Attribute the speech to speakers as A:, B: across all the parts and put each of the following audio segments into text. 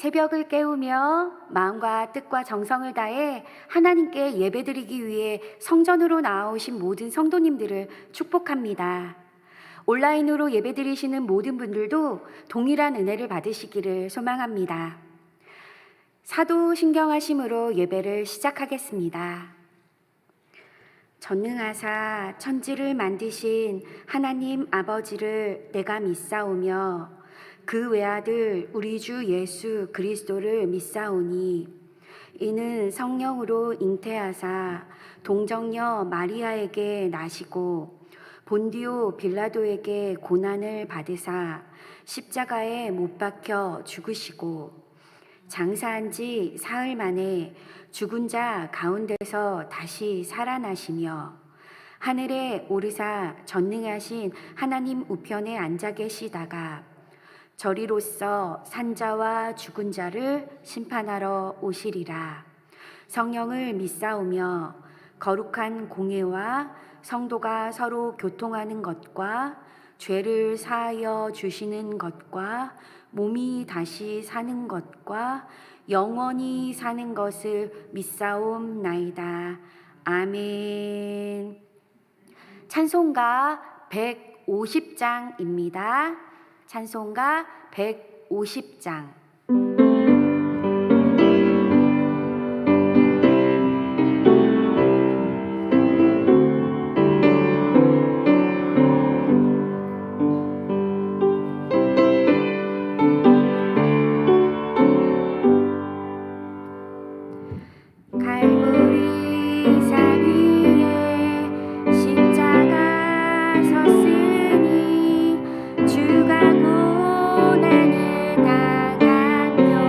A: 새벽을 깨우며 마음과 뜻과 정성을 다해 하나님께 예배드리기 위해 성전으로 나아오신 모든 성도님들을 축복합니다. 온라인으로 예배드리시는 모든 분들도 동일한 은혜를 받으시기를 소망합니다. 사도신경하심으로 예배를 시작하겠습니다. 전능하사 천지를 만드신 하나님 아버지를 내가 믿사오며 그 외아들 우리 주 예수 그리스도를 믿사오니 이는 성령으로 잉태하사 동정녀 마리아에게 나시고 본디오 빌라도에게 고난을 받으사 십자가에 못 박혀 죽으시고 장사한 지 사흘 만에 죽은 자 가운데서 다시 살아나시며 하늘에 오르사 전능하신 하나님 우편에 앉아 계시다가 저리로서 산자와 죽은 자를 심판하러 오시리라. 성령을 믿사오며 거룩한 공예와 성도가 서로 교통하는 것과 죄를 사하여 주시는 것과 몸이 다시 사는 것과 영원히 사는 것을 믿사옵나이다. 아멘. 찬송가 150장입니다. 찬송가 150장. 주가 고난을 당하며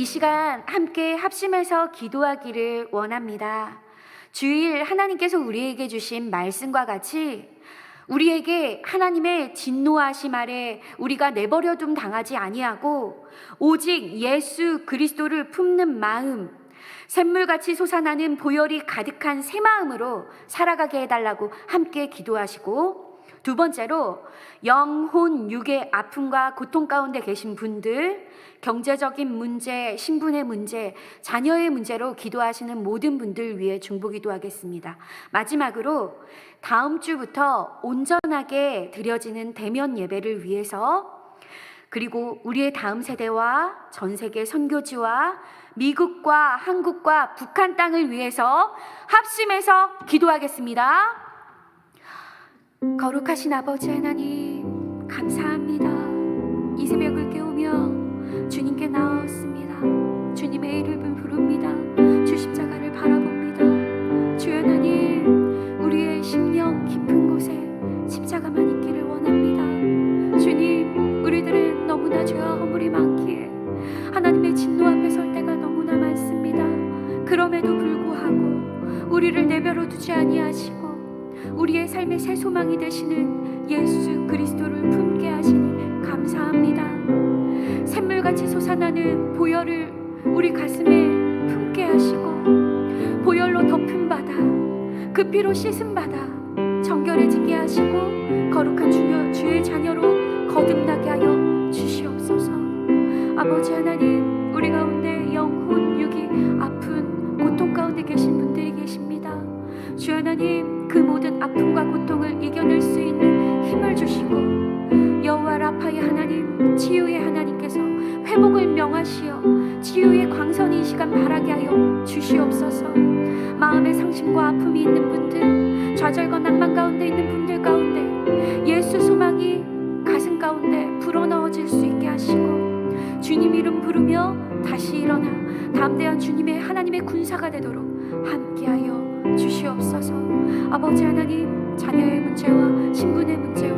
A: 시간 함께 합심해서 기도하기를 원합니다. 주일 하나님께서 우리에게 주신 말씀과 같이 우리에게 하나님의 진노하심 아래 우리가 내버려둠 당하지 아니하고 오직 예수 그리스도를 품는 마음, 샘물같이 솟아나는 보혈이 가득한 새 마음으로 살아가게 해달라고 함께 기도하시고, 두 번째로 영혼, 육의 아픔과 고통 가운데 계신 분들, 경제적인 문제, 신분의 문제, 자녀의 문제로 기도하시는 모든 분들 위해 중보 기도하겠습니다. 마지막으로 다음 주부터 온전하게 드려지는 대면 예배를 위해서, 그리고 우리의 다음 세대와 전 세계 선교지와 미국과 한국과 북한 땅을 위해서 합심해서 기도하겠습니다. 거룩하신 아버지 하나님, 감사합니다. 이 새벽을 깨우며 주님께 나왔습니다. 주님의 이름을 부릅니다. 주 십자가를 바라봅니다. 주 하나님, 우리의 심령 깊은 곳에 십자가만 있기를 원합니다. 주님, 우리들은 너무나 죄와 허물이 많기에 하나님의 진노 앞에 설 때가 너무나 많습니다. 그럼에도 불구하고 우리를 내버려 두지 아니하시고 우리의 삶의 새 소망이 되시는 예수 그리스도를 품게 하시니 감사합니다. 샘물같이 솟아나는 보혈을 우리 가슴에 품게 하시고 보혈로 덮은 바다, 그 피로 씻은 바다 정결해지게 하시고 거룩한 주의 자녀로 거듭나게 하여 주시옵소서. 아버지 하나님, 우리 가운데 영혼, 육이 아픈 고통 가운데 계신 분들이 계십니다. 주 하나님, 그 모든 아픔과 고통을 이겨낼 수 있는 힘을 주시고 여호와 라파의 하나님, 치유의 하나님께서 회복을 명하시어 치유의 광선이 이 시간 바라게 하여 주시옵소서. 마음의 상심과 아픔이 있는 분들, 좌절과 낭만 가운데 있는 분들 가운데 예수 소망이 가슴 가운데 불어넣어질 수 있게 하시고 주님 이름 부르며 다시 일어나 담대한 주님의 하나님의 군사가 되도록 함께하여 주시옵소서. 아버지 하나님, 자녀의 문제와 신분의 문제와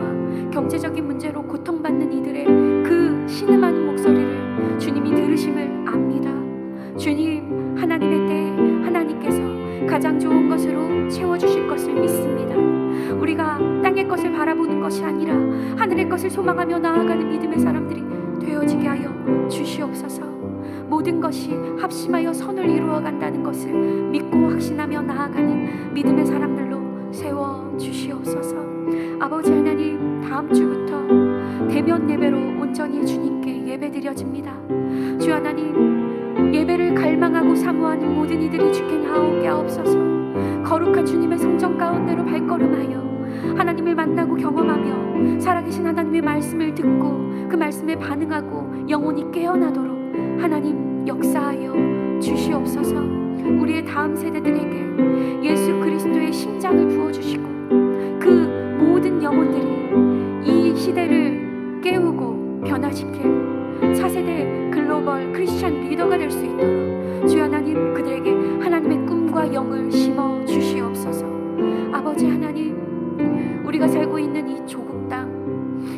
A: 경제적인 문제로 고통받는 이들의 그 신음하는 목소리를 주님이 들으심을 압니다. 주님, 하나님의 때에 하나님께서 가장 좋은 것으로 채워주실 것을 믿습니다. 우리가 땅의 것을 바라보는 것이 아니라 하늘의 것을 소망하며 나아가는 믿음의 사람들이 되어지게 하여 주시옵소서. 모든 것이 합심하여 선을 이루어간다는 것을 믿고 확신하며 나아가는 믿음의 사람들로 세워주시옵소서. 아버지 하나님, 다음 주부터 대면 예배로 온전히 주님께 예배드려집니다. 주 하나님, 예배를 갈망하고 사모하는 모든 이들이 주께 나오게 하옵소서. 거룩한 주님의 성전 가운데로 발걸음하여 하나님을 만나고 경험하며 살아계신 하나님의 말씀을 듣고 그 말씀에 반응하고 영혼이 깨어나도록 하나님 역사하여 주시옵소서. 우리의 다음 세대들에게 예수 그리스도의 심장을 부어주시고 그 모든 영혼들이 이 시대를 깨우고 변화시킬 4세대 글로벌 크리스찬 리더가 될 수 있도록 주 하나님, 그들에게 하나님의 꿈과 영을 심어 주시옵소서. 아버지 하나님, 우리가 살고 있는 이 조국 땅,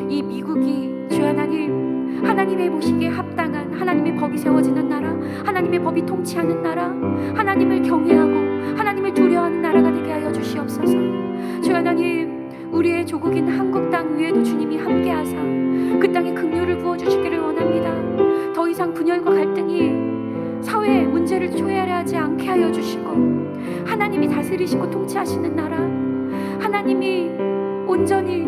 A: 이 미국이 주 하나님, 하나님의 보시기에 합당한 하나님의 법이 세워지는 나라, 하나님의 법이 통치하는 나라, 하나님을 경외하고 하나님을 두려워하는 나라가 되게 하여 주시옵소서. 주 하나님, 우리의 조국인 한국 땅 위에도 주님이 함께하사 그 땅에 긍휼을 부어주시기를 원합니다. 더 이상 분열과 갈등이 사회의 문제를 초래하지 않게 하여 주시고 하나님이 다스리시고 통치하시는 나라, 하나님이 온전히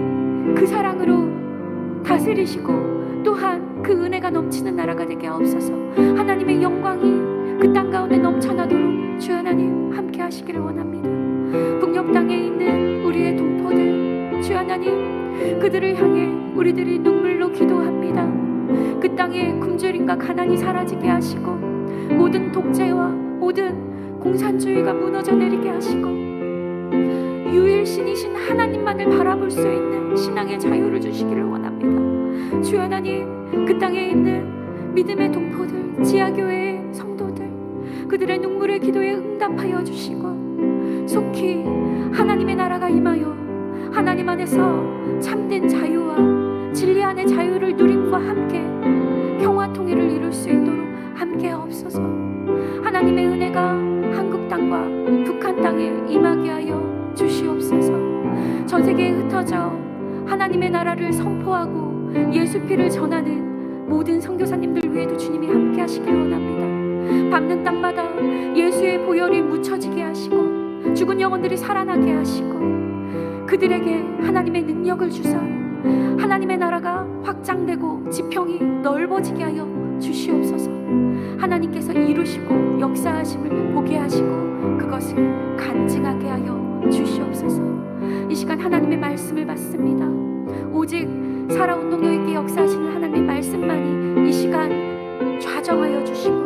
A: 그 사랑으로 다스리시고 또한 그 은혜가 넘치는 나라가 되게 하옵소서. 하나님의 영광이 그 땅 가운데 넘쳐나도록 주 하나님 함께 하시기를 원합니다. 북녘 땅에 있는 우리의 동포들, 주 하나님, 그들을 향해 우리들이 눈물로 기도합니다. 그 땅에 굶주림과 가난이 사라지게 하시고 모든 독재와 모든 공산주의가 무너져 내리게 하시고 유일신이신 하나님만을 바라볼 수 있는 신앙의 자유를 주시기를 원합니다. 주 하나님, 그 땅에 있는 믿음의 동포들, 지하교회의 성도들, 그들의 눈물의 기도에 응답하여 주시고 속히 하나님의 나라가 임하여 하나님 안에서 참된 자유와 진리 안의 자유를 누림과 함께 평화 통일을 이룰 수 있도록 함께 하옵소서. 하나님의 은혜가 한국 땅과 북한 땅에 임하게 하여 주시옵소서. 전 세계에 흩어져 하나님의 나라를 선포하고 예수 피를 전하는 모든 선교사님들 위에도 주님이 함께 하시길 원합니다. 밟는 땅마다 예수의 보혈이 묻혀지게 하시고 죽은 영혼들이 살아나게 하시고 그들에게 하나님의 능력을 주사 하나님의 나라가 확장되고 지평이 넓어지게 하여 주시옵소서. 하나님께서 이루시고 역사하심을 보게 하시고 그것을 간증하게 하여 주시옵소서. 이 시간 하나님의 말씀을 받습니다. 오직 살아운동교회께 역사하시는 하나님의 말씀만이 이 시간 좌정하여 주시고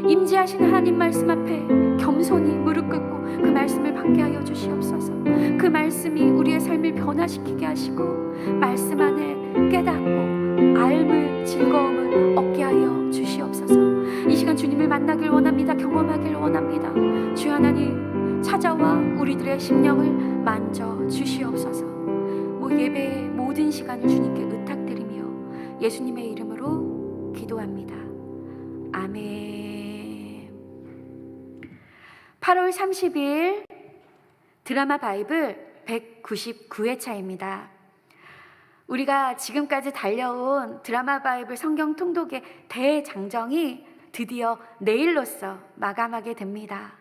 A: 임재하시는 하나님 말씀 앞에 겸손히 무릎 꿇고 그 말씀을 받게 하여 주시옵소서. 그 말씀이 우리의 삶을 변화시키게 하시고 말씀 안에 깨닫고 알물 즐거움을 얻게 하여 주시옵소서. 이 시간 주님을 만나길 원합니다. 경험하길 원합니다. 주 하나님 찾아와 우리들의 심령을 만져 주시옵소서. 예배의 모든 시간을 주님께 의탁드리며 예수님의 이름으로 기도합니다. 아멘. 8월 30일 드라마 바이블 199회차입니다. 우리가 지금까지 달려온 드라마 바이블 성경 통독의 대장정이 드디어 내일로써 마감하게 됩니다.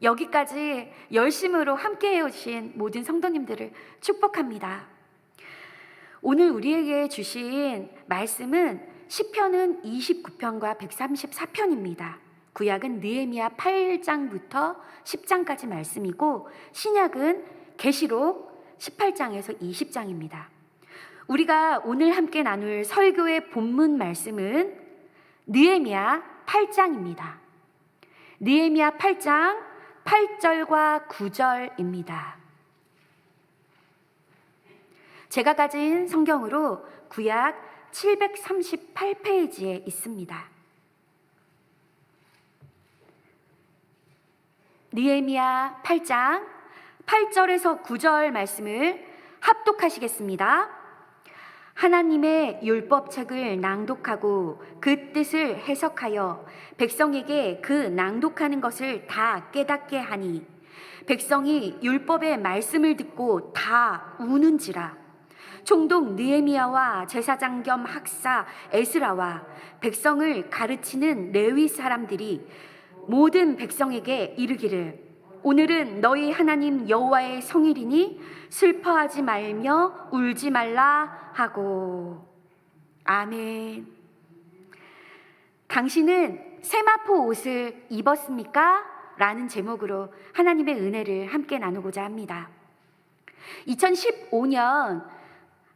A: 여기까지 열심으로 함께 해오신 모든 성도님들을 축복합니다. 오늘 우리에게 주신 말씀은 시편은 29편과 134편입니다. 구약은 느헤미야 8장부터 10장까지 말씀이고 신약은 계시록 18장에서 20장입니다. 우리가 오늘 함께 나눌 설교의 본문 말씀은 느헤미야 8장입니다. 느헤미야 8장 8절과 9절입니다. 제가 가진 성경으로 구약 738페이지에 있습니다. 느헤미야 8장 8절에서 9절 말씀을 합독하시겠습니다. 하나님의 율법책을 낭독하고 그 뜻을 해석하여 백성에게 그 낭독하는 것을 다 깨닫게 하니 백성이 율법의 말씀을 듣고 다 우는지라. 총독 느헤미야와 제사장 겸 학사 에스라와 백성을 가르치는 레위 사람들이 모든 백성에게 이르기를 오늘은 너희 하나님 여호와의 성일이니 슬퍼하지 말며 울지 말라 하고. 아멘. 당신은 세마포 옷을 입었습니까? 라는 제목으로 하나님의 은혜를 함께 나누고자 합니다. 2015년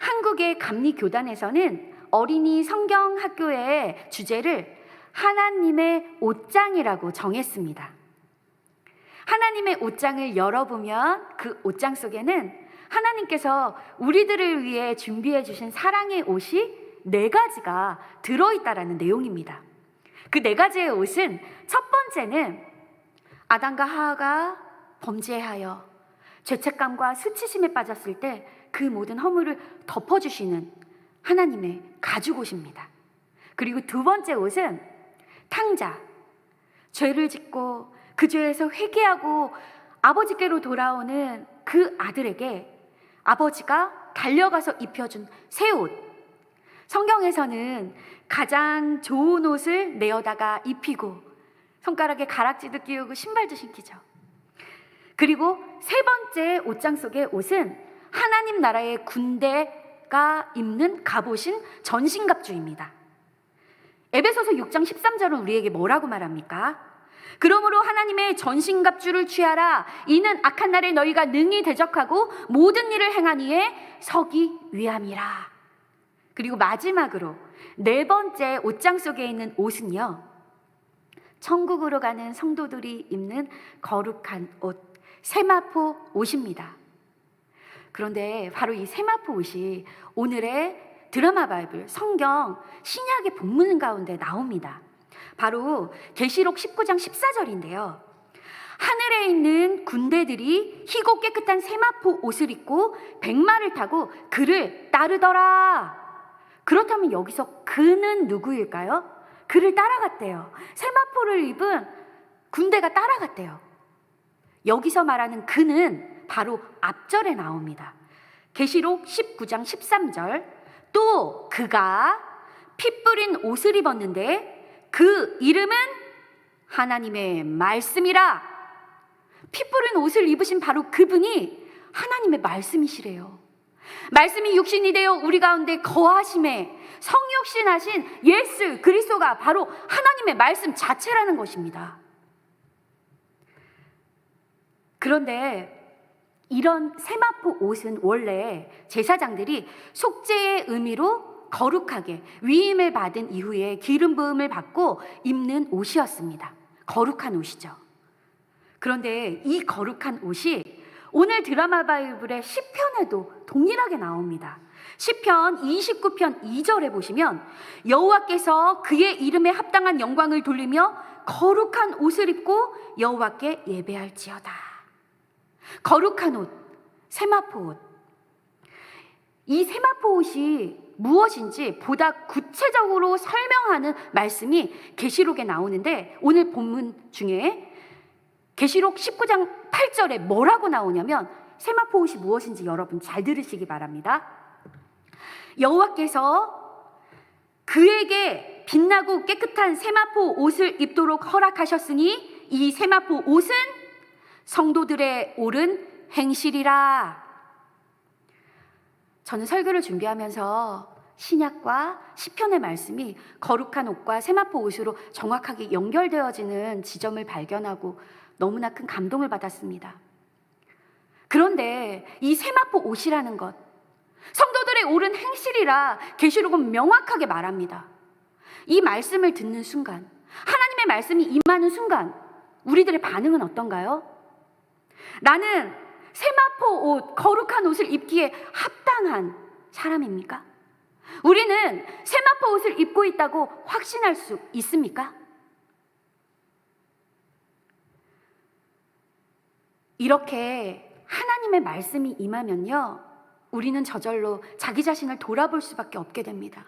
A: 한국의 감리교단에서는 어린이 성경학교의 주제를 하나님의 옷장이라고 정했습니다. 하나님의 옷장을 열어보면 그 옷장 속에는 하나님께서 우리들을 위해 준비해 주신 사랑의 옷이 4가지가 들어있다라는 내용입니다. 그 4가지의 옷은 첫 번째는 아담과 하와가 범죄하여 죄책감과 수치심에 빠졌을 때 그 모든 허물을 덮어주시는 하나님의 가죽옷입니다. 그리고 2번째 옷은 탕자, 죄를 짓고 그 죄에서 회개하고 아버지께로 돌아오는 그 아들에게 아버지가 달려가서 입혀준 새 옷. 성경에서는 가장 좋은 옷을 내어다가 입히고 손가락에 가락지도 끼우고 신발도 신기죠. 그리고 3번째 옷장 속의 옷은 하나님 나라의 군대가 입는 갑옷인 전신갑주입니다. 에베소서 6장 13절은 우리에게 뭐라고 말합니까? 그러므로 하나님의 전신갑주를 취하라. 이는 악한 날에 너희가 능히 대적하고 모든 일을 행하니에 서기 위함이라. 그리고 마지막으로 4번째 옷장 속에 있는 옷은요, 천국으로 가는 성도들이 입는 거룩한 옷, 세마포 옷입니다. 그런데 바로 이 세마포 옷이 오늘의 드라마 바이블 성경 신약의 본문 가운데 나옵니다. 바로 계시록 19장 14절인데요. 하늘에 있는 군대들이 희고 깨끗한 세마포 옷을 입고 백마를 타고 그를 따르더라. 그렇다면 여기서 그는 누구일까요? 그를 따라갔대요. 세마포를 입은 군대가 따라갔대요. 여기서 말하는 그는 바로 앞절에 나옵니다. 계시록 19장 13절. 또 그가 피 뿌린 옷을 입었는데 그 이름은 하나님의 말씀이라. 피 뿌린 옷을 입으신 바로 그분이 하나님의 말씀이시래요. 말씀이 육신이 되어 우리 가운데 거하심에 성육신하신 예수 그리스도가 바로 하나님의 말씀 자체라는 것입니다. 그런데 이런 세마포 옷은 원래 제사장들이 속죄의 의미로 거룩하게 위임을 받은 이후에 기름 부음을 받고 입는 옷이었습니다. 거룩한 옷이죠. 그런데 이 거룩한 옷이 오늘 드라마 바이블의 시편에도 동일하게 나옵니다. 시편 29편 2절에 보시면 여호와께서 그의 이름에 합당한 영광을 돌리며 거룩한 옷을 입고 여호와께 예배할지어다. 거룩한 옷, 세마포 옷. 이 세마포 옷이 무엇인지 보다 구체적으로 설명하는 말씀이 계시록에 나오는데 오늘 본문 중에 계시록 19장 8절에 뭐라고 나오냐면 세마포 옷이 무엇인지 여러분 잘 들으시기 바랍니다. 여호와께서 그에게 빛나고 깨끗한 세마포 옷을 입도록 허락하셨으니 이 세마포 옷은 성도들의 옳은 행실이라. 저는 설교를 준비하면서 신약과 시편의 말씀이 거룩한 옷과 세마포 옷으로 정확하게 연결되어지는 지점을 발견하고 너무나 큰 감동을 받았습니다. 그런데 이 세마포 옷이라는 것, 성도들의 옳은 행실이라 계시록은 명확하게 말합니다. 이 말씀을 듣는 순간, 하나님의 말씀이 임하는 순간 우리들의 반응은 어떤가요? 나는 세마포 옷, 거룩한 옷을 입기에 합당한 사람입니까? 우리는 세마포 옷을 입고 있다고 확신할 수 있습니까? 이렇게 하나님의 말씀이 임하면요, 우리는 저절로 자기 자신을 돌아볼 수밖에 없게 됩니다.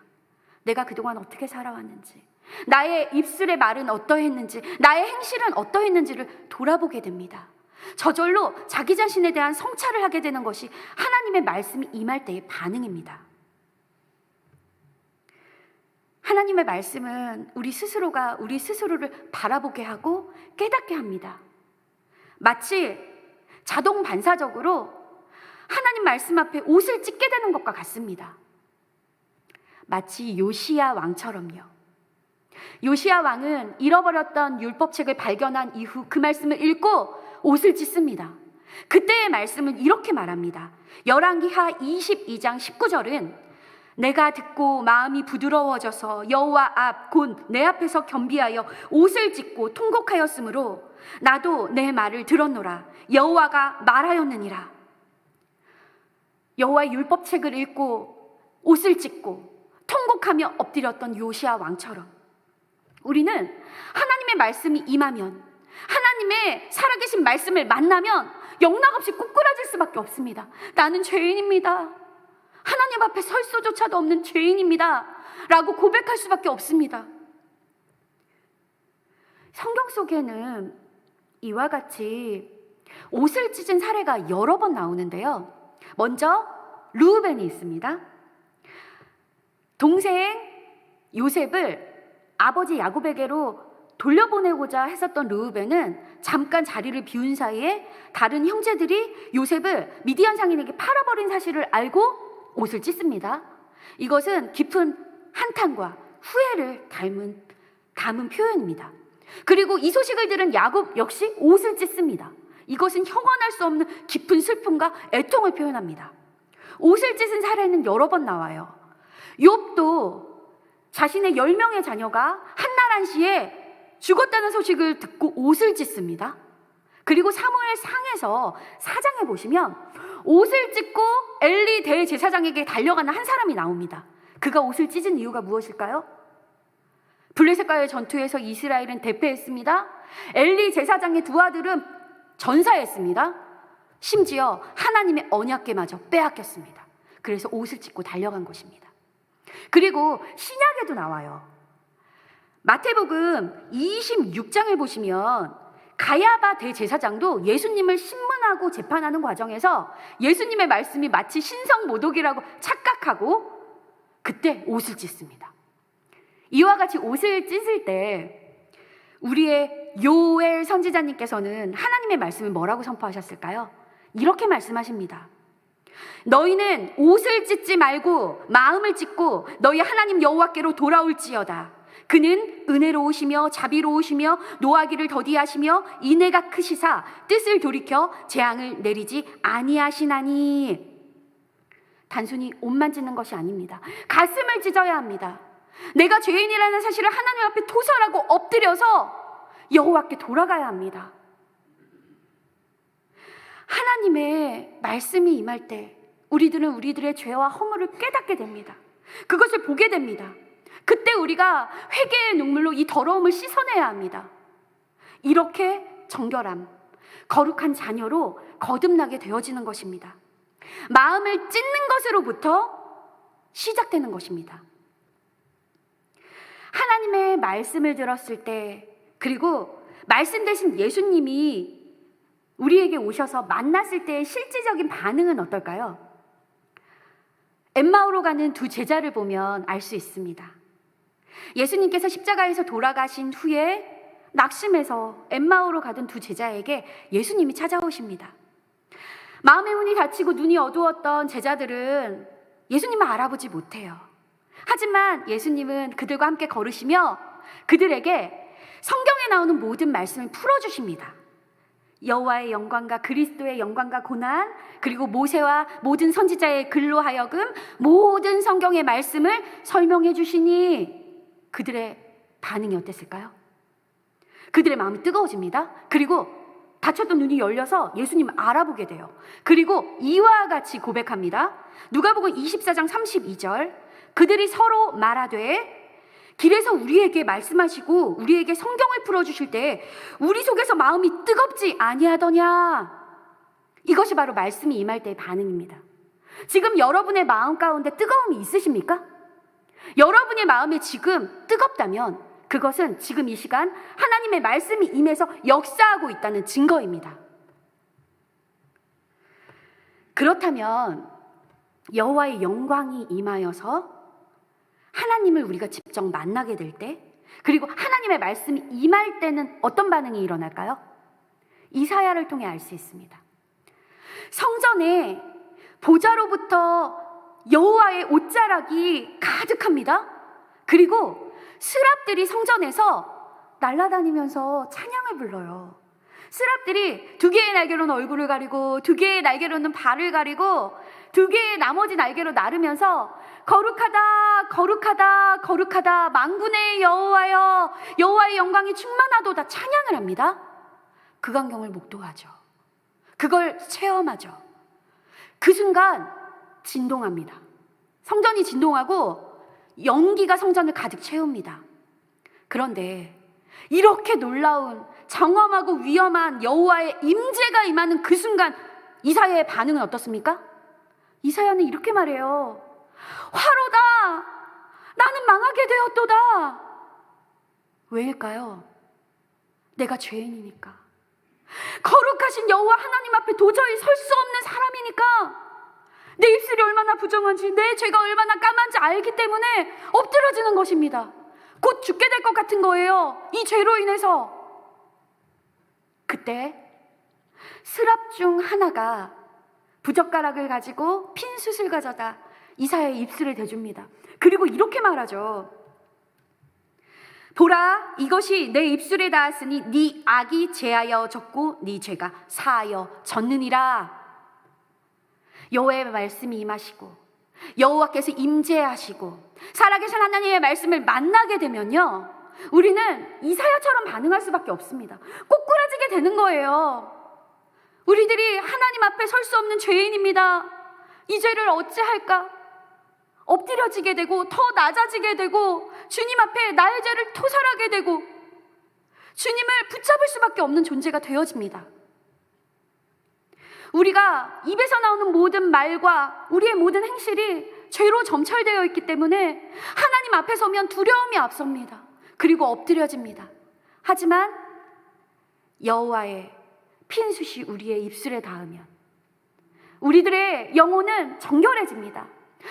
A: 내가 그동안 어떻게 살아왔는지, 나의 입술의 말은 어떠했는지, 나의 행실은 어떠했는지를 돌아보게 됩니다. 저절로 자기 자신에 대한 성찰을 하게 되는 것이 하나님의 말씀이 임할 때의 반응입니다. 하나님의 말씀은 우리 스스로가 우리 스스로를 바라보게 하고 깨닫게 합니다. 마치 자동 반사적으로 하나님 말씀 앞에 옷을 찢게 되는 것과 같습니다. 마치 요시야 왕처럼요. 요시야 왕은 잃어버렸던 율법책을 발견한 이후 그 말씀을 읽고 옷을 찢습니다. 그때의 말씀은 이렇게 말합니다. 열왕기하 22장 19절은 내가 듣고 마음이 부드러워져서 여호와 앞 곧 내 앞에서 겸비하여 옷을 찢고 통곡하였으므로 나도 내 말을 들었노라. 여호와가 말하였느니라. 여호와의 율법책을 읽고 옷을 찢고 통곡하며 엎드렸던 요시야 왕처럼 우리는 하나님의 말씀이 임하면, 하나님의 살아계신 말씀을 만나면 영락없이 꼬꾸라질 수밖에 없습니다. 나는 죄인입니다. 하나님 앞에 설 수조차도 없는 죄인입니다. 라고 고백할 수밖에 없습니다. 성경 속에는 이와 같이 옷을 찢은 사례가 여러 번 나오는데요. 먼저 르우벤이 있습니다. 동생 요셉을 아버지 야곱에게로 돌려보내고자 했었던 르우벤은 잠깐 자리를 비운 사이에 다른 형제들이 요셉을 미디안 상인에게 팔아버린 사실을 알고 옷을 찢습니다. 이것은 깊은 한탄과 후회를 담은 표현입니다. 그리고 이 소식을 들은 야곱 역시 옷을 찢습니다. 이것은 형언할 수 없는 깊은 슬픔과 애통을 표현합니다. 옷을 찢은 사례는 여러 번 나와요. 욥도 자신의 10명의 자녀가 한날 한시에 죽었다는 소식을 듣고 옷을 찢습니다. 그리고 사무엘 상에서 4장에 보시면 옷을 찢고 엘리 대제사장에게 달려가는 한 사람이 나옵니다. 그가 옷을 찢은 이유가 무엇일까요? 블레셋과의 전투에서 이스라엘은 대패했습니다. 엘리 제사장의 두 아들은 전사했습니다. 심지어 하나님의 언약궤마저 빼앗겼습니다. 그래서 옷을 찢고 달려간 것입니다. 그리고 신약에도 나와요.
B: 마태복음 26장을 보시면 가야바 대제사장도 예수님을 신문하고 재판하는 과정에서 예수님의 말씀이 마치 신성모독이라고 착각하고 그때 옷을 찢습니다. 이와 같이 옷을 찢을 때 우리의 요엘 선지자님께서는 하나님의 말씀을 뭐라고 선포하셨을까요? 이렇게 말씀하십니다. 너희는 옷을 찢지 말고 마음을 찢고 너희 하나님 여호와께로 돌아올지어다. 그는 은혜로우시며 자비로우시며 노하기를 더디하시며 인애가 크시사 뜻을 돌이켜 재앙을 내리지 아니하시나니. 단순히 옷만 찢는 것이 아닙니다. 가슴을 찢어야 합니다. 내가 죄인이라는 사실을 하나님 앞에 토설하고 엎드려서 여호와께 돌아가야 합니다. 하나님의 말씀이 임할 때 우리들은 우리들의 죄와 허물을 깨닫게 됩니다. 그것을 보게 됩니다. 그때 우리가 회개의 눈물로 이 더러움을 씻어내야 합니다. 이렇게 정결함, 거룩한 자녀로 거듭나게 되어지는 것입니다. 마음을 찢는 것으로부터 시작되는 것입니다. 하나님의 말씀을 들었을 때, 그리고 말씀 대신 예수님이 우리에게 오셔서 만났을 때의 실질적인 반응은 어떨까요? 엠마오로 가는 두 제자를 보면 알 수 있습니다. 예수님께서 십자가에서 돌아가신 후에 낙심해서 엠마오로 가던 두 제자에게 예수님이 찾아오십니다. 마음의 문이 닫히고 눈이 어두웠던 제자들은 예수님을 알아보지 못해요. 하지만 예수님은 그들과 함께 걸으시며 그들에게 성경에 나오는 모든 말씀을 풀어주십니다. 여호와의 영광과 그리스도의 영광과 고난, 그리고 모세와 모든 선지자의 글로 하여금 모든 성경의 말씀을 설명해 주시니 그들의 반응이 어땠을까요? 그들의 마음이 뜨거워집니다. 그리고 닫혔던 눈이 열려서 예수님을 알아보게 돼요. 그리고 이와 같이 고백합니다. 누가복음 24장 32절, 그들이 서로 말하되 길에서 우리에게 말씀하시고 우리에게 성경을 풀어주실 때 우리 속에서 마음이 뜨겁지 아니하더냐. 이것이 바로 말씀이 임할 때의 반응입니다. 지금 여러분의 마음 가운데 뜨거움이 있으십니까? 여러분의 마음에 지금 뜨겁다면 그것은 지금 이 시간 하나님의 말씀이 임해서 역사하고 있다는 증거입니다. 그렇다면 여호와의 영광이 임하여서 하나님을 우리가 직접 만나게 될 때, 그리고 하나님의 말씀이 임할 때는 어떤 반응이 일어날까요? 이사야를 통해 알 수 있습니다. 성전에 보좌로부터 여호와의 옷자락이 가득합니다. 그리고 스랍들이 성전에서 날아다니면서 찬양을 불러요. 스랍들이 두 개의 날개로는 얼굴을 가리고 두 개의 날개로는 발을 가리고 두 개의 나머지 날개로 나르면서 거룩하다 거룩하다 거룩하다 만군의 여호와여 여호와의 영광이 충만하도다 찬양을 합니다. 그 광경을 목도하죠. 그걸 체험하죠. 그 순간 진동합니다. 성전이 진동하고 연기가 성전을 가득 채웁니다. 그런데 이렇게 놀라운 장엄하고 위험한 여호와의 임재가 임하는 그 순간 이사야의 반응은 어떻습니까? 이사야는 이렇게 말해요. 화로다! 나는 망하게 되었도다! 왜일까요? 내가 죄인이니까. 거룩하신 여호와 하나님 앞에 도저히 설 수 없는 사람이니까. 내 입술이 얼마나 부정한지, 내 죄가 얼마나 까만지 알기 때문에 엎드러지는 것입니다. 곧 죽게 될 것 같은 거예요. 이 죄로 인해서. 그때 스랍 중 하나가 부젓가락을 가지고 핀 숯을 가져다 이사야의 입술에 대줍니다. 그리고 이렇게 말하죠. 보라, 이것이 내 입술에 닿았으니 네 악이 제하여 졌고 네 죄가 사하여 졌느니라. 여호와의 말씀이 임하시고 여호와께서 임재하시고 살아계신 하나님의 말씀을 만나게 되면요, 우리는 이사야처럼 반응할 수밖에 없습니다. 꼬꾸라지게 되는 거예요. 우리들이 하나님 앞에 설 수 없는 죄인입니다. 이 죄를 어찌할까? 엎드려지게 되고 더 낮아지게 되고 주님 앞에 나의 죄를 토설하게 되고 주님을 붙잡을 수밖에 없는 존재가 되어집니다. 우리가 입에서 나오는 모든 말과 우리의 모든 행실이 죄로 점철되어 있기 때문에 하나님 앞에 서면 두려움이 앞섭니다. 그리고 엎드려집니다. 하지만 여호와의 핀숯이 우리의 입술에 닿으면 우리들의 영혼은 정결해집니다.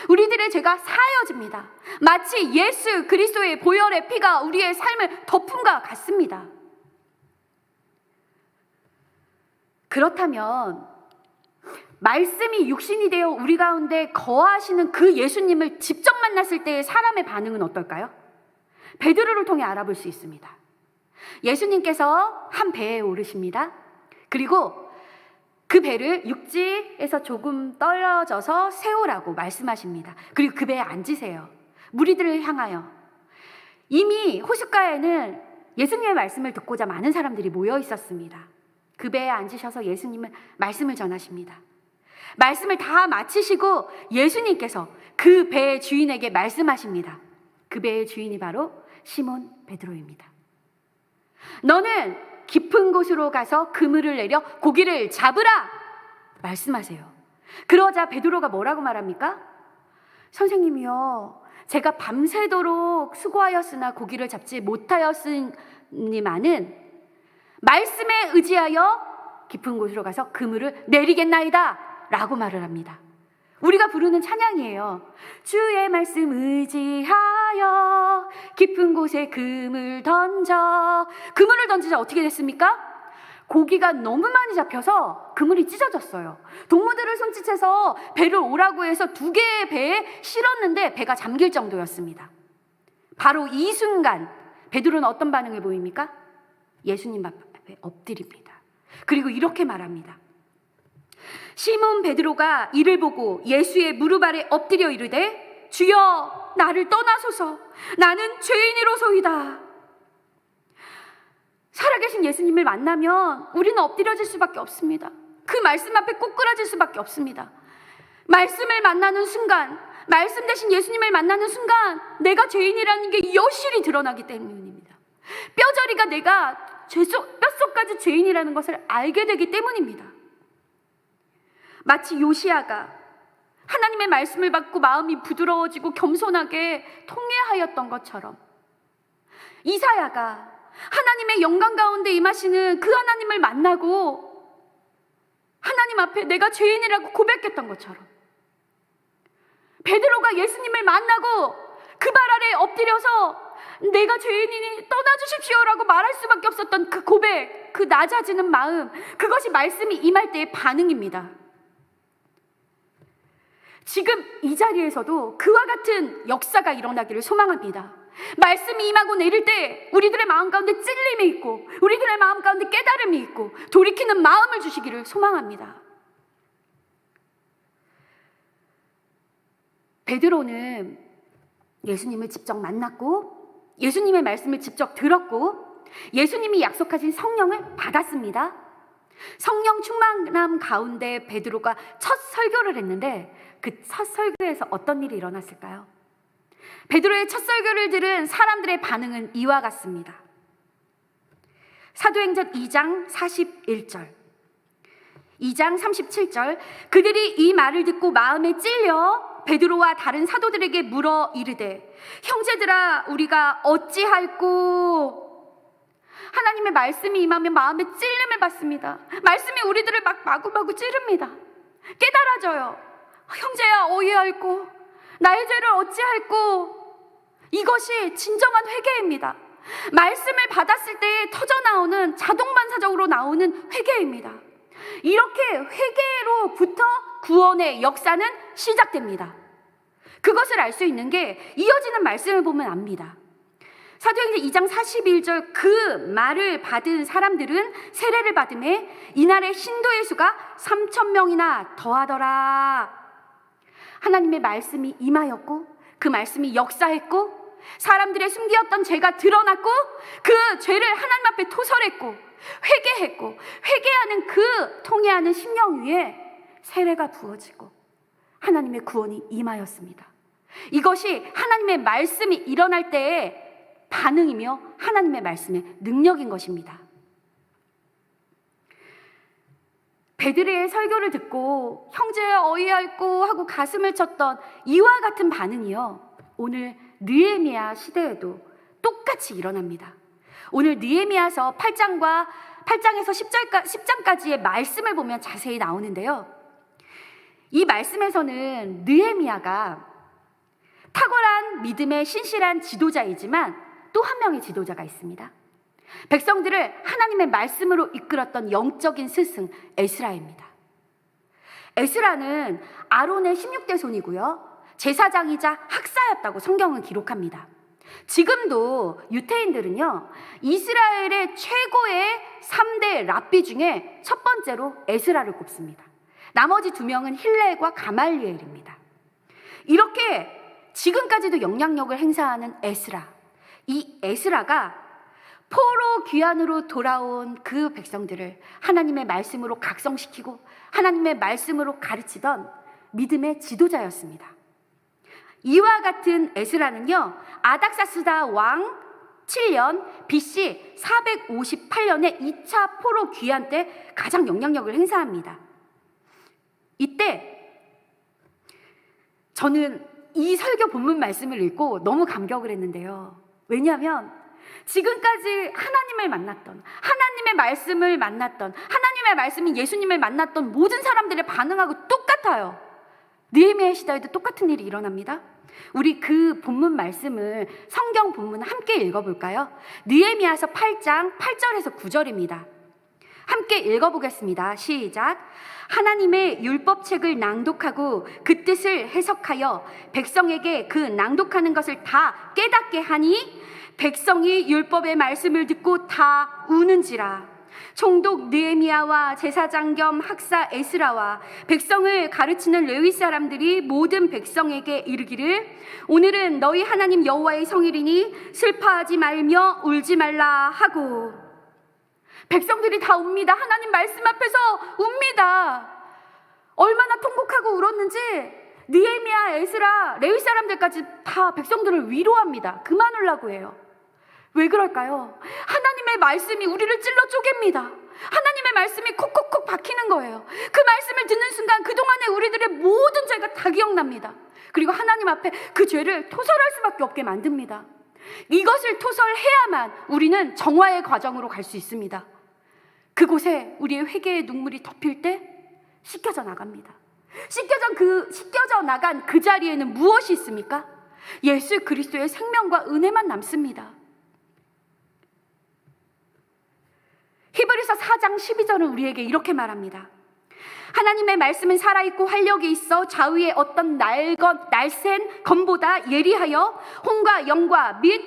B: 우리들의 죄가 사하여집니다. 마치 예수 그리스도의 보혈의 피가 우리의 삶을 덮음과 같습니다. 그렇다면 말씀이 육신이 되어 우리 가운데 거하시는 그 예수님을 직접 만났을 때의 사람의 반응은 어떨까요? 베드로를 통해 알아볼 수 있습니다. 예수님께서 한 배에 오르십니다. 그리고 그 배를 육지에서 조금 떨어져서 세우라고 말씀하십니다. 그리고 그 배에 앉으세요. 무리들을 향하여. 이미 호숫가에는 예수님의 말씀을 듣고자 많은 사람들이 모여 있었습니다. 그 배에 앉으셔서 예수님은 말씀을 전하십니다. 말씀을 다 마치시고 예수님께서 그 배의 주인에게 말씀하십니다. 그 배의 주인이 바로 시몬 베드로입니다. 너는 깊은 곳으로 가서 그물을 내려 고기를 잡으라 말씀하세요. 그러자 베드로가 뭐라고 말합니까? 선생님이요, 제가 밤새도록 수고하였으나 고기를 잡지 못하였으니만은 말씀에 의지하여 깊은 곳으로 가서 그물을 내리겠나이다 라고 말을 합니다. 우리가 부르는 찬양이에요. 주의 말씀 의지하여 깊은 곳에 그물 던져. 그물을 던지자 어떻게 됐습니까? 고기가 너무 많이 잡혀서 그물이 찢어졌어요. 동무들을 손짓해서 배를 오라고 해서 2개의 배에 실었는데 배가 잠길 정도였습니다. 바로 이 순간 베드로는 어떤 반응을 보입니까? 예수님 앞에 엎드립니다. 그리고 이렇게 말합니다. 시몬 베드로가 이를 보고 예수의 무릎 아래 엎드려 이르되 주여 나를 떠나소서 나는 죄인이로소이다. 살아계신 예수님을 만나면 우리는 엎드려질 수밖에 없습니다. 그 말씀 앞에 꼬꾸라질 수밖에 없습니다. 말씀을 만나는 순간, 말씀 대신 예수님을 만나는 순간 내가 죄인이라는 게 여실히 드러나기 때문입니다. 뼈저리가 내가 뼛속까지 죄인이라는 것을 알게 되기 때문입니다. 마치 요시야가 하나님의 말씀을 받고 마음이 부드러워지고 겸손하게 통회하였던 것처럼 이사야가 하나님의 영광 가운데 임하시는 그 하나님을 만나고 하나님 앞에 내가 죄인이라고 고백했던 것처럼 베드로가 예수님을 만나고 그 발 아래 엎드려서 내가 죄인이니 떠나주십시오라고 말할 수밖에 없었던 그 고백, 그 낮아지는 마음, 그것이 말씀이 임할 때의 반응입니다. 지금 이 자리에서도 그와 같은 역사가 일어나기를 소망합니다. 말씀이 임하고 내릴 때 우리들의 마음 가운데 찔림이 있고 우리들의 마음 가운데 깨달음이 있고 돌이키는 마음을 주시기를 소망합니다. 베드로는 예수님을 직접 만났고 예수님의 말씀을 직접 들었고 예수님이 약속하신 성령을 받았습니다. 성령 충만함 가운데 베드로가 첫 설교를 했는데 그 첫 설교에서 어떤 일이 일어났을까요? 베드로의 첫 설교를 들은 사람들의 반응은 이와 같습니다. 사도행전 2장 41절 2장 37절 그들이 이 말을 듣고 마음에 찔려 베드로와 다른 사도들에게 물어 이르되 형제들아 우리가 어찌할꼬. 하나님의 말씀이 임하면 마음에 찔림을 받습니다. 말씀이 우리들을 막 마구마구 찌릅니다. 깨달아져요. 형제야 어이할꼬. 나의 죄를 어찌할꼬. 이것이 진정한 회개입니다. 말씀을 받았을 때 터져나오는 자동반사적으로 나오는 회개입니다. 이렇게 회개로부터 구원의 역사는 시작됩니다. 그것을 알 수 있는 게 이어지는 말씀을 보면 압니다. 사도행전 2장 41절 그 말을 받은 사람들은 세례를 받음에 이날의 신도의 수가 3,000명이나 더하더라. 하나님의 말씀이 임하였고 그 말씀이 역사했고 사람들의 숨기었던 죄가 드러났고 그 죄를 하나님 앞에 토설했고 회개했고 회개하는 그 통회하는 심령 위에 세례가 부어지고 하나님의 구원이 임하였습니다. 이것이 하나님의 말씀이 일어날 때의 반응이며 하나님의 말씀의 능력인 것입니다. 베드로의 설교를 듣고 형제야 어이할꼬 하고 가슴을 쳤던 이와 같은 반응이요 오늘 느헤미야 시대에도 똑같이 일어납니다. 오늘 느헤미야서 8장에서 10장까지의 말씀을 보면 자세히 나오는데요. 이 말씀에서는 느헤미야가 탁월한 믿음의 신실한 지도자이지만 또 한 명의 지도자가 있습니다. 백성들을 하나님의 말씀으로 이끌었던 영적인 스승 에스라입니다. 에스라는 아론의 16대 손이고요. 제사장이자 학사였다고 성경은 기록합니다. 지금도 유태인들은요, 이스라엘의 최고의 3대 랍비 중에 첫 번째로 에스라를 꼽습니다. 나머지 2명은 힐렐과 가말리엘입니다. 이렇게 지금까지도 영향력을 행사하는 에스라, 이 에스라가 포로 귀환으로 돌아온 그 백성들을 하나님의 말씀으로 각성시키고 하나님의 말씀으로 가르치던 믿음의 지도자였습니다. 이와 같은 에스라는요, 아닥사스다 왕 7년 BC 458년에 2차 포로 귀환 때 가장 영향력을 행사합니다. 이때 저는 이 설교 본문 말씀을 읽고 너무 감격을 했는데요. 왜냐하면 지금까지 하나님을 만났던, 하나님의 말씀을 만났던, 하나님의 말씀인 예수님을 만났던 모든 사람들의 반응하고 똑같아요. 느헤미야 시대에도 똑같은 일이 일어납니다. 우리 그 본문 말씀을, 성경 본문 함께 읽어볼까요? 느헤미야서 8장 8절에서 9절입니다. 함께 읽어보겠습니다. 시작. 하나님의 율법책을 낭독하고 그 뜻을 해석하여 백성에게 그 낭독하는 것을 다 깨닫게 하니 백성이 율법의 말씀을 듣고 다 우는지라. 총독 느헤미야와 제사장 겸 학사 에스라와 백성을 가르치는 레위 사람들이 모든 백성에게 이르기를, 오늘은 너희 하나님 여호와의 성일이니 슬퍼하지 말며 울지 말라 하고. 백성들이 다 웁니다. 하나님 말씀 앞에서 웁니다. 얼마나 통곡하고 울었는지 느헤미야, 에스라, 레위 사람들까지 다 백성들을 위로합니다. 그만 울라고 해요. 왜 그럴까요? 하나님의 말씀이 우리를 찔러 쪼갭니다. 하나님의 말씀이 콕콕콕 박히는 거예요. 그 말씀을 듣는 순간 그동안의 우리들의 모든 죄가 다 기억납니다. 그리고 하나님 앞에 그 죄를 토설할 수밖에 없게 만듭니다. 이것을 토설해야만 우리는 정화의 과정으로 갈 수 있습니다. 그곳에 우리의 회개의 눈물이 덮일 때 씻겨져 나갑니다. 씻겨져 나간 그 자리에는 무엇이 있습니까? 예수 그리스도의 생명과 은혜만 남습니다. 히브리서 4장 12절은 우리에게 이렇게 말합니다. 하나님의 말씀은 살아있고 활력이 있어 좌우의 어떤 날쌘 검보다 예리하여 혼과 영과 및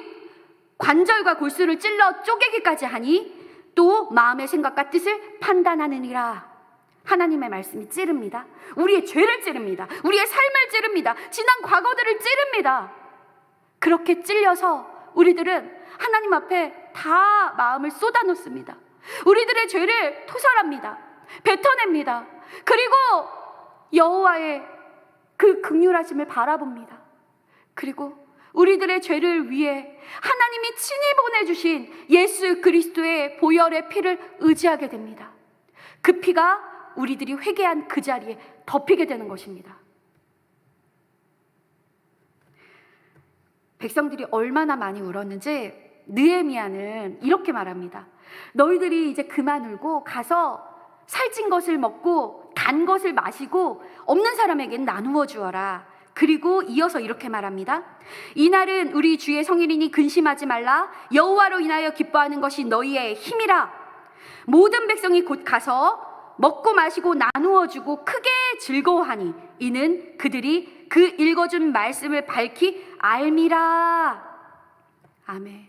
B: 관절과 골수를 찔러 쪼개기까지 하니 또 마음의 생각과 뜻을 판단하느니라. 하나님의 말씀이 찌릅니다. 우리의 죄를 찌릅니다. 우리의 삶을 찌릅니다. 지난 과거들을 찌릅니다. 그렇게 찔려서 우리들은 하나님 앞에 다 마음을 쏟아놓습니다. 우리들의 죄를 토설합니다. 뱉어냅니다. 그리고 여호와의 그 긍휼하심을 바라봅니다. 그리고 우리들의 죄를 위해 하나님이 친히 보내주신 예수 그리스도의 보혈의 피를 의지하게 됩니다. 그 피가 우리들이 회개한 그 자리에 덮이게 되는 것입니다. 백성들이 얼마나 많이 울었는지 느헤미야는 이렇게 말합니다. 너희들이 이제 그만 울고 가서 살찐 것을 먹고 단 것을 마시고 없는 사람에게는 나누어 주어라. 그리고 이어서 이렇게 말합니다. 이날은 우리 주의 성일이니 근심하지 말라. 여호와로 인하여 기뻐하는 것이 너희의 힘이라. 모든 백성이 곧 가서 먹고 마시고 나누어 주고 크게 즐거워하니 이는 그들이 그 읽어준 말씀을 밝히 알미라. 아멘.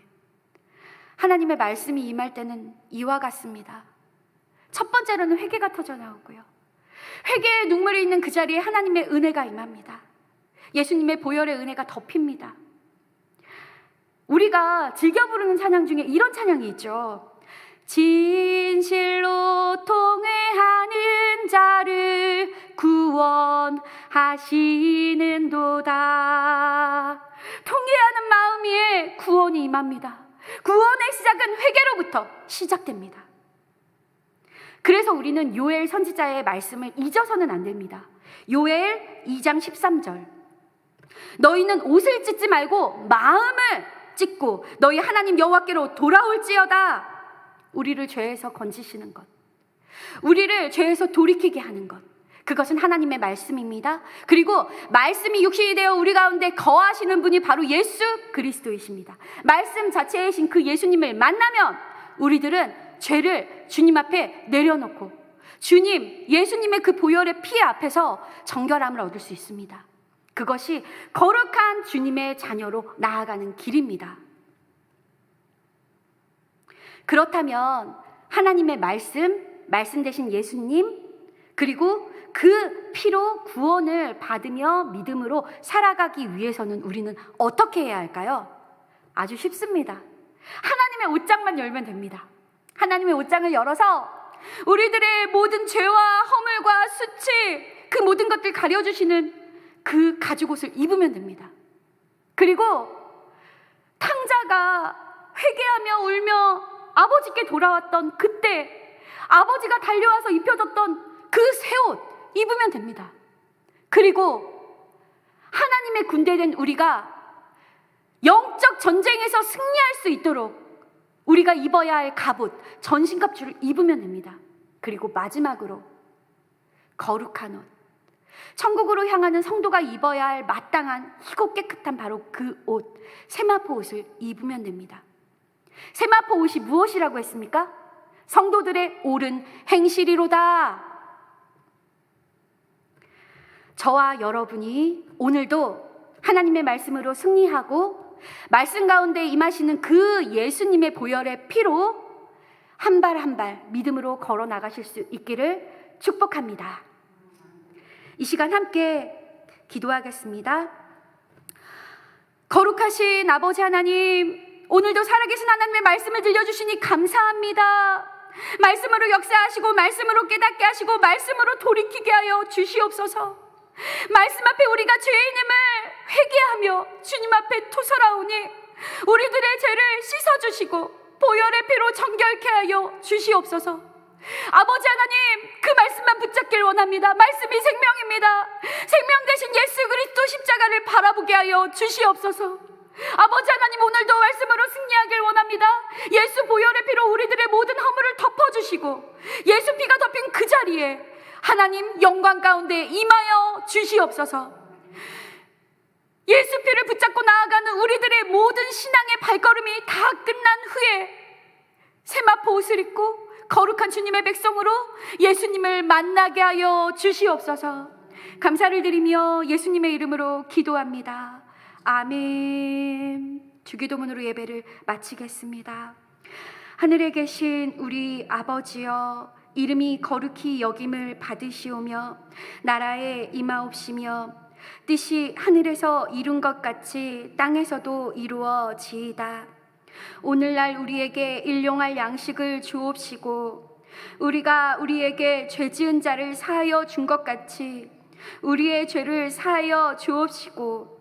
B: 하나님의 말씀이 임할 때는 이와 같습니다. 첫 번째로는 회개가 터져 나오고요. 회개의 눈물이 있는 그 자리에 하나님의 은혜가 임합니다. 예수님의 보혈의 은혜가 덮입니다. 우리가 즐겨 부르는 찬양 중에 이런 찬양이 있죠. 진실로 통회하는 자를 구원하시는 도다. 통회하는 마음 위에 구원이 임합니다. 구원의 시작은 회개로부터 시작됩니다. 그래서 우리는 요엘 선지자의 말씀을 잊어서는 안 됩니다. 요엘 2장 13절. 너희는 옷을 찢지 말고 마음을 찢고 너희 하나님 여호와께로 돌아올지어다. 우리를 죄에서 건지시는 것, 우리를 죄에서 돌이키게 하는 것, 그것은 하나님의 말씀입니다. 그리고 말씀이 육신이 되어 우리 가운데 거하시는 분이 바로 예수 그리스도이십니다. 말씀 자체이신 그 예수님을 만나면 우리들은 죄를 주님 앞에 내려놓고 주님, 예수님의 그 보혈의 피 앞에서 정결함을 얻을 수 있습니다. 그것이 거룩한 주님의 자녀로 나아가는 길입니다. 그렇다면 하나님의 말씀 되신 예수님, 그리고 그 피로 구원을 받으며 믿음으로 살아가기 위해서는 우리는 어떻게 해야 할까요? 아주 쉽습니다. 하나님의 옷장만 열면 됩니다. 하나님의 옷장을 열어서 우리들의 모든 죄와 허물과 수치, 그 모든 것들 가려주시는 그 가죽옷을 입으면 됩니다. 그리고 탕자가 회개하며 울며 아버지께 돌아왔던 그때 아버지가 달려와서 입혀줬던 그 새 옷 입으면 됩니다. 그리고 하나님의 군대된 우리가 영적 전쟁에서 승리할 수 있도록 우리가 입어야 할 갑옷, 전신갑주를 입으면 됩니다. 그리고 마지막으로 거룩한 옷, 천국으로 향하는 성도가 입어야 할 마땅한 희고 깨끗한 바로 그 옷, 세마포 옷을 입으면 됩니다. 세마포 옷이 무엇이라고 했습니까? 성도들의 옳은 행실이로다. 저와 여러분이 오늘도 하나님의 말씀으로 승리하고 말씀 가운데 임하시는 그 예수님의 보혈의 피로 한 발 한 발 믿음으로 걸어 나가실 수 있기를 축복합니다. 이 시간 함께 기도하겠습니다. 거룩하신 아버지 하나님, 오늘도 살아계신 하나님의 말씀을 들려주시니 감사합니다. 말씀으로 역사하시고 말씀으로 깨닫게 하시고 말씀으로 돌이키게 하여 주시옵소서. 말씀 앞에 우리가 죄인임을 회개하며 주님 앞에 토설하오니 우리들의 죄를 씻어주시고 보혈의 피로 정결케 하여 주시옵소서. 아버지 하나님, 그 말씀만 붙잡길 원합니다. 말씀이 생명입니다. 생명 되신 예수 그리스도 십자가를 바라보게 하여 주시옵소서. 아버지 하나님, 오늘도 말씀으로 승리하길 원합니다. 예수 보혈의 피로 우리들의 모든 허물을 덮어주시고 예수 피가 덮인 그 자리에 하나님 영광 가운데 임하여 주시옵소서. 예수 피를 붙잡고 나아가는 우리들의 모든 신앙의 발걸음이 다 끝난 후에 세마포 옷을 입고 거룩한 주님의 백성으로 예수님을 만나게 하여 주시옵소서. 감사를 드리며 예수님의 이름으로 기도합니다. 아멘. 주기도문으로 예배를 마치겠습니다. 하늘에 계신 우리 아버지여, 이름이 거룩히 여김을 받으시오며 나라에 임하옵시며 뜻이 하늘에서 이룬 것 같이 땅에서도 이루어지이다. 오늘날 우리에게 일용할 양식을 주옵시고 우리가 우리에게 죄 지은 자를 사하여 준 것 같이 우리의 죄를 사하여 주옵시고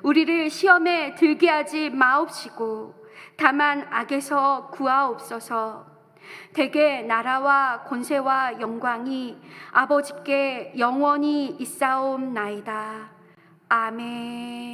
B: 우리를 시험에 들게 하지 마옵시고 다만 악에서 구하옵소서. 대개 나라와 권세와 영광이 아버지께 영원히 있사옵나이다. 아멘.